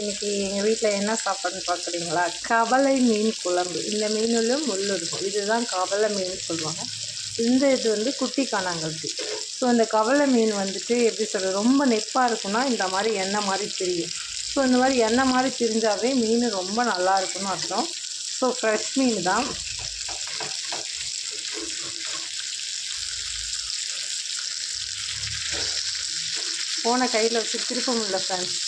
இன்றைக்கி எங்கள் வீட்டில் என்ன சாப்பாடுன்னு பார்க்குறீங்களா? கவலை மீன் குழம்பு. இந்த மீனிலும் முள் இருக்கும். இதுதான் கவலை மீன் சொல்லுவாங்க. இந்த இது வந்து குட்டி காணாங்கழுத்தி. ஸோ இந்த கவலை மீன் வந்துட்டு எப்படி சொல்கிறது, ரொம்ப நெப்பாக இருக்குன்னா இந்த மாதிரி எண்ணெய் மாதிரி தெரியும். ஸோ இந்த மாதிரி எண்ணெய் மாதிரி தெரிஞ்சாவே மீன் ரொம்ப நல்லா இருக்குன்னு அர்த்தம். ஸோ ஃப்ரெஷ் மீன் தான். போன கையில் வச்சு திருப்ப முடியல ஃப்ரெண்ட்ஸ்.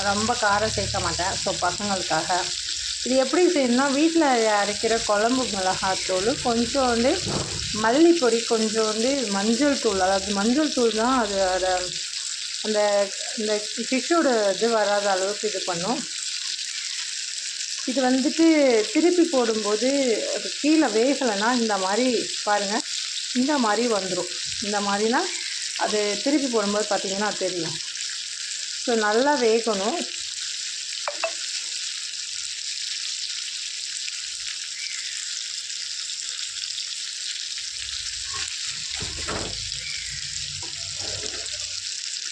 ரொம்ப காரம் சேர்க்க மாட்டேன். ஸோ பசங்களுக்காக இது எப்படி செய்யணும்னா, வீட்டில் அரைக்கிற குழம்பு மிளகாத்தூள், கொஞ்சோண்டு மல்லிப்பொடி, கொஞ்சோண்டு மஞ்சள் தூள். அதாவது மஞ்சள் தூள் தான் அது அந்த இந்த ஃபிஷ்ஷோட இது வராத அளவுக்கு இது பண்ணும். இது வந்துட்டு திருப்பி போடும்போது அது கீழே வேகலைன்னா இந்த மாதிரி பாருங்கள், இந்த மாதிரி வந்துடும். இந்த மாதிரினா அது திருப்பி போடும்போது பார்த்திங்கன்னா தெரியும். ஸோ நல்லா வேகணும்.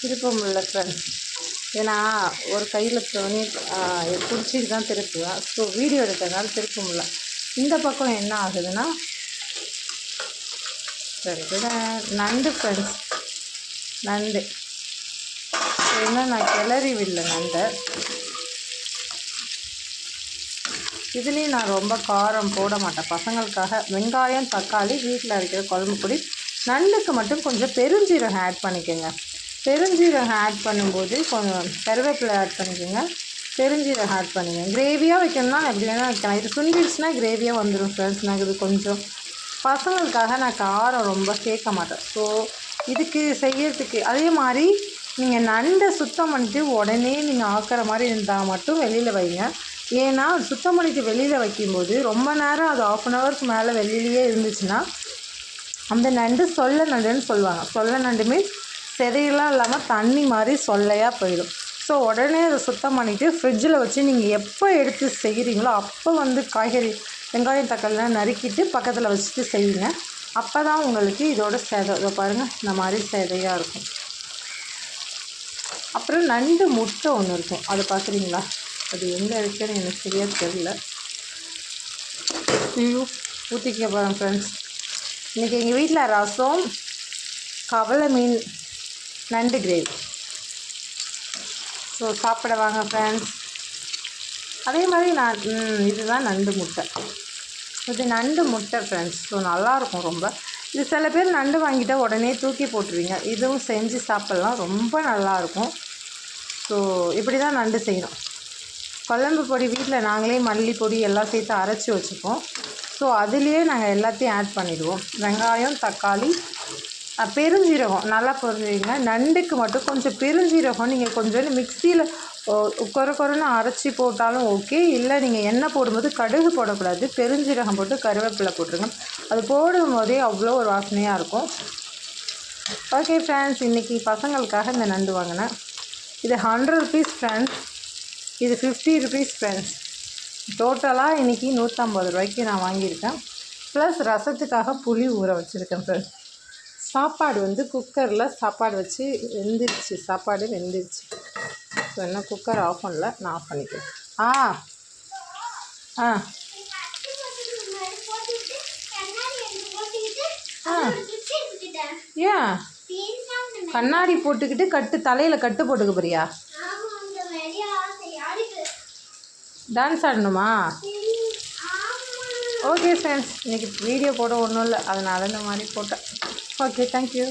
திருப்ப முடியல ஃப்ரெண்ட்ஸ், ஏன்னா ஒரு கையில் பண்ணி பிடிச்சிட்டு தான் திருப்புவேன். ஸோ வீடியோ எடுக்கிறதுனால திருப்ப முடியல. இந்த பக்கம் என்ன ஆகுதுன்னா, சரி நண்டு ஃப்ரெண்ட்ஸ், நண்டு இன்னும் நான் கிளறி விடல நண்டை. இதுலேயும் நான் ரொம்ப காரம் போட மாட்டேன் பசங்களுக்காக. வெங்காயம், தக்காளி, வீட்டில் இருக்கிற குழம்பு பொடி. நண்டுக்கு மட்டும் கொஞ்சம் பெருஞ்சீரகம் ஆட் பண்ணிக்கோங்க. பெருஞ்சீரகம் ஆட் பண்ணும்போது கொஞ்சம் கருவேப்பிலை ஆட் பண்ணிக்கோங்க. பெருஞ்சீரகம் ஆட் பண்ணிக்கோங்க. கிரேவியாக வைக்கணும்னா எப்படி வேணால் வைக்கலாம். இது சுண்டிடுச்சுன்னா கிரேவியாக வந்துடும் ஃப்ரெண்ட்ஸ். நான் இது கொஞ்சம் பசங்களுக்காக நான் காரம் ரொம்ப சேர்க்க மாட்டேன். ஸோ இதுக்கு செய்யறதுக்கு அதே மாதிரி நீங்கள் நண்டை சுத்தம் பண்ணிட்டு உடனே நீங்கள் ஆக்கிற மாதிரி இருந்தால் மட்டும் வெளியில் வைங்க. ஏன்னா சுத்தம் பண்ணிட்டு வெளியில் வைக்கும்போது ரொம்ப நேரம் அது 1/2 ஹவருக்கு மேலே வெளியிலேயே இருந்துச்சுன்னா அந்த நண்டு சொல்ல நண்டுன்னு சொல்லுவாங்க. சொல்ல நண்டு மீன்ஸ் செதையெல்லாம் இல்லாமல் தண்ணி மாதிரி சொல்லையாக போயிடும். ஸோ உடனே அதை சுத்தம் பண்ணிவிட்டு ஃப்ரிட்ஜில் வச்சு நீங்கள் எப்போ எடுத்து செய்கிறீங்களோ அப்போ வந்து காய்கறி, வெங்காயம், தக்காளிலாம் நறுக்கிட்டு பக்கத்தில் வச்சுட்டு செய்யுங்க. அப்போ தான் உங்களுக்கு இதோட செதை இதை பாருங்கள், இந்த மாதிரி செதையாக இருக்கும். அப்புறம் நண்டு முட்டை ஒன்று இருக்கும், அது பார்க்குறீங்களா? அது எங்கே இருக்குன்னு எனக்கு சரியாக தெரியல. ஊற்றிக்க போகிறேன் ஃப்ரெண்ட்ஸ். இன்றைக்கி எங்கள் வீட்டில் ரசம், கவலை மீன், நண்டு கிரேவி. ஸோ சாப்பிட வாங்க ஃப்ரெண்ட்ஸ். அதே மாதிரி இதுதான் நண்டு முட்டை. இது நண்டு முட்டை ஃப்ரெண்ட்ஸ். ஸோ நல்லாயிருக்கும் ரொம்ப. இது சில பேர் நண்டு வாங்கிட்டால் உடனே தூக்கி போட்டுருவீங்க. இதுவும் செஞ்சு சாப்பிட்லாம், ரொம்ப நல்லாயிருக்கும். ஸோ இப்படி தான் நண்டு செய்யணும். குழம்பு பொடி வீட்டில் நாங்களே மல்லி பொடி எல்லாம் சேர்த்து அரைச்சி வச்சுப்போம். ஸோ அதுலேயே நாங்கள் எல்லாத்தையும் ஆட் பண்ணிவிடுவோம். வெங்காயம், தக்காளி, பெருஞ்சீரகம் நல்லா பொரிஞ்சுங்க. நண்டுக்கு மட்டும் கொஞ்சம் பெருஞ்சீரகம் நீங்கள் கொஞ்சம் மிக்சியில் கொரன்னு அரைச்சி போட்டாலும் ஓகே. இல்லை நீங்கள் எண்ணெய் போடும்போது கடுகு போடக்கூடாது, பெருஞ்சீரகம் போட்டு கருவேப்பிலை போட்டுருங்க. அது போடும்போதே அவ்வளோ ஒரு வாசனையாக இருக்கும். ஓகே ஃப்ரெண்ட்ஸ், இன்றைக்கி பசங்களுக்காக இந்த நண்டு வாங்கினேன். இது 100 ருபீஸ் ஃப்ரெண்ட்ஸ், இது 50 ருபீஸ் ஃப்ரெண்ட்ஸ். டோட்டலாக இன்றைக்கி 150 ரூபாய்க்கு நான் வாங்கியிருக்கேன். ப்ளஸ் ரசத்துக்காக புளி ஊற வச்சுருக்கேன் ஃப்ரெண்ட்ஸ். சாப்பாடு வந்து குக்கரில் சாப்பாடு வச்சு வெந்துருச்சு, சாப்பாடு வெந்துருச்சு. ஸோ என்ன குக்கர் ஆஃப் பண்ணல, நான் ஆஃப் பண்ணிக்கிறேன். ஏன் கண்ணாடி போட்டுக்கிட்டு தலையில் கட்டு போட்டுக்க போறியா? டான்ஸ் ஆடணுமா? ஓகே ஃப்ரெண்ட்ஸ், இன்றைக்கி வீடியோ போட ஒன்றும் இல்லை, அதனால இந்த மாதிரி போட்டேன். Okay, thank you.